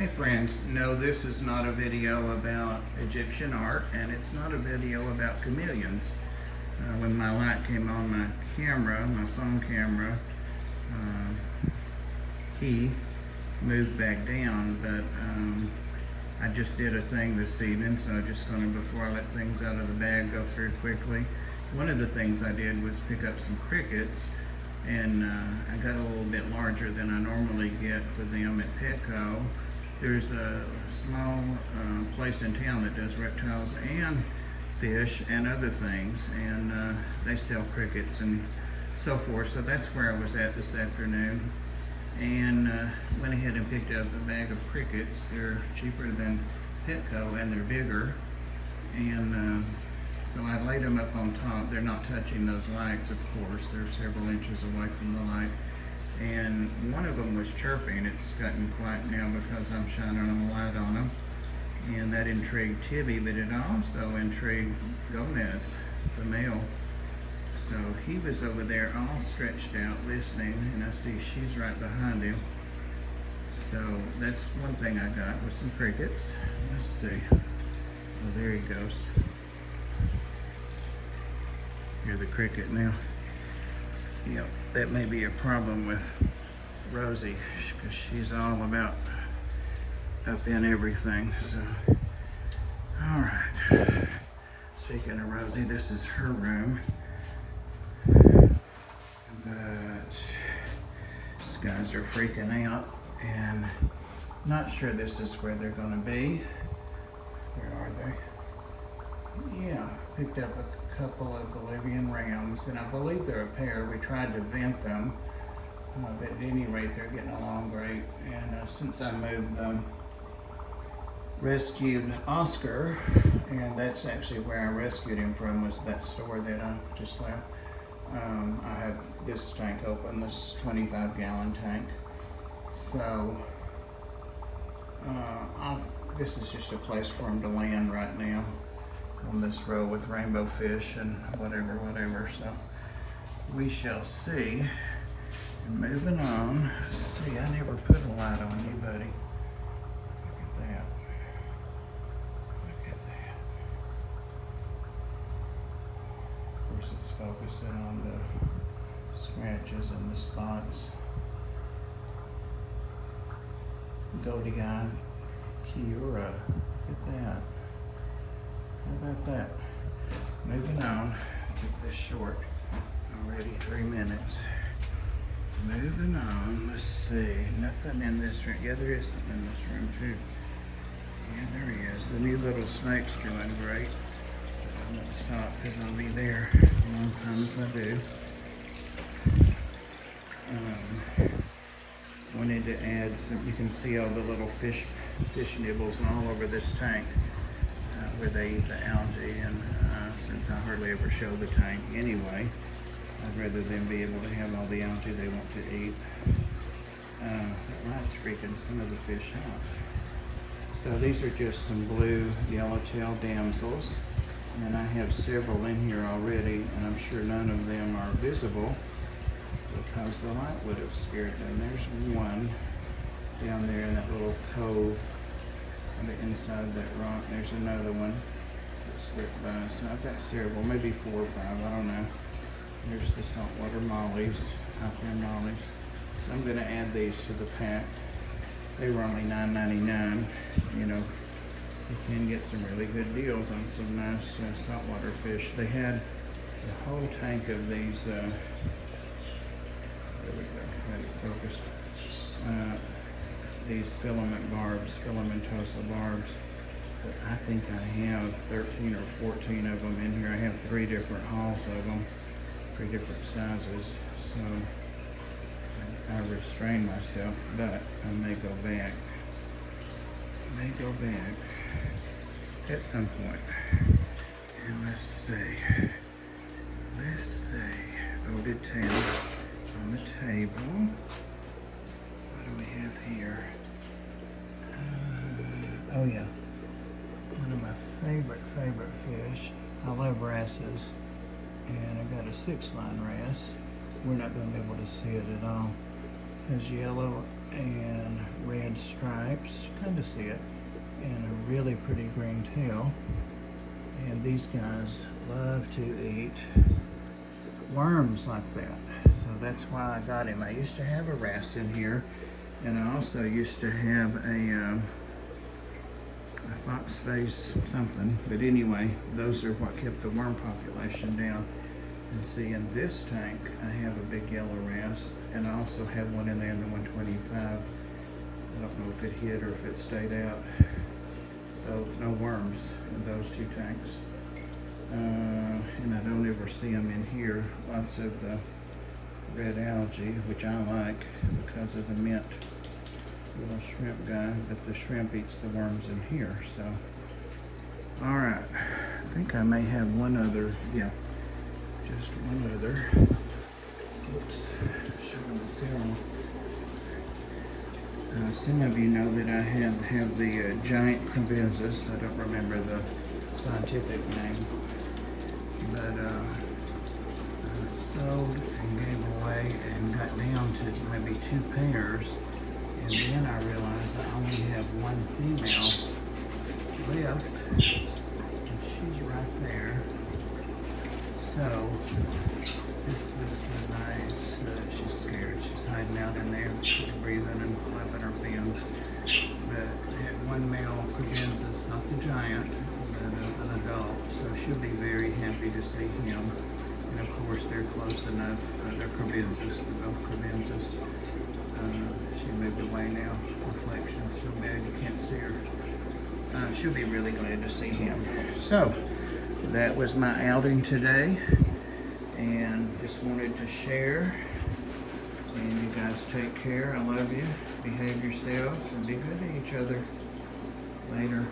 Hey friends, no, this is not a video about Egyptian art, and it's not a video about chameleons. When my light came on my camera, my phone camera, he moved back down, but I just did a thing this evening, so I'm just going to, before I let things out of the bag, go through quickly. One of the things I did was pick up some crickets, and I got a little bit larger than I normally get for them at Petco. There's a small place in town that does reptiles and fish and other things, and they sell crickets and so forth. So that's where I was at this afternoon, and went ahead and picked up a bag of crickets. They're cheaper than Petco and they're bigger, and so I laid them up on top. They're not touching those lights, of course. They're several inches away from the light. And one of them was chirping. It's gotten quiet now because I'm shining a light on them. And that intrigued Tibby, but it also intrigued Gomez, the male. So he was over there all stretched out listening, and I see she's right behind him. So that's one thing I got with some crickets. Let's see. Oh, there he goes. Hear the cricket now. Yep, that may be a problem with Rosie, because she's all about up in everything. So, all right. Speaking of Rosie, this is her room. But these guys are freaking out, and not sure this is where they're going to be. Where are they? Yeah, picked up a couple of Bolivian rams, and I believe they're a pair. We tried to vent them, but at any rate, they're getting along great. And since I moved them, rescued Oscar, and that's actually where I rescued him from, was that store that I just left. I have this tank open, this 25-gallon tank. So this is just a place for him to land right now on this row with rainbow fish and whatever. So we shall see. And moving on. See, I never put a light on you, buddy. Look at that. Look at that. Of course, it's focusing on the scratches and the spots. Goldie Eye, Kiura. Look at that. How about that? Moving on. Keep this short. Already 3 minutes. Moving on. Let's see. Nothing in this room. Yeah, there is something in this room too. Yeah, there he is. The new little snake's doing great. I won't stop because I'll be there a long time if I do. Wanted to add some. You can see all the little fish nibbles all over this tank. Where they eat the algae, and since I hardly ever show the tank anyway, I'd rather them be able to have all the algae they want to eat. That light's freaking some of the fish out. So these are just some blue yellowtail damsels, and I have several in here already, and I'm sure none of them are visible because the light would have scared them. There's one down there in that little cove on the inside of that rock. There's another one that slipped by. So I've got several, maybe 4 or 5, I don't know. There's the saltwater mollies, out there mollies. So I'm gonna add these to the pack. They were only $9.99. You know, you can get some really good deals on some nice saltwater fish. They had a whole tank of these, there we go, got it focused. These filamentosa barbs. But I think I have 13 or 14 of them in here. I have 3 different hauls of them, 3 different sizes. So I restrain myself, but I may go back. At some point. And let's see. Voted tails on the table. What do we have here? Oh yeah, one of my favorite fish. I love wrasses, and I got a 6-line wrasse. We're not going to be able to see it at all. It has yellow and red stripes, kind of see it, and a really pretty green tail. And these guys love to eat worms like that, so that's why I got him. I used to have a wrasse in here, and I also used to have a fox face something, but anyway, those are what kept the worm population down. And see, in this tank I have a big yellow wrasse, and I also have one in there in the 125. I don't know if it hid or if it stayed out. So no worms in those two tanks. And I don't ever see them in here. Lots of the red algae, which I like because of the mint little shrimp guy, but the shrimp eats the worms in here. So, all right, I think I may have one other, yeah, just one other. Oops, showing the serum. Some of you know that I have the giant crebensis. I don't remember the scientific name, but I sold and gave away and got down to maybe 2 pairs, and then I realized I only have one female left, and she's right there. So this was nice. She's scared. She's hiding out in there, breathing and flapping her fins. But I had one male crebensis, not the giant, but an adult. So she'll be very happy to see him. And of course, they're close enough. They're crebensis, the adult crebensis. She moved away now. Reflection so bad you can't see her. She'll be really glad to see him. So that was my outing today, and just wanted to share. And you guys take care. I love you. Behave yourselves and be good to each other. Later.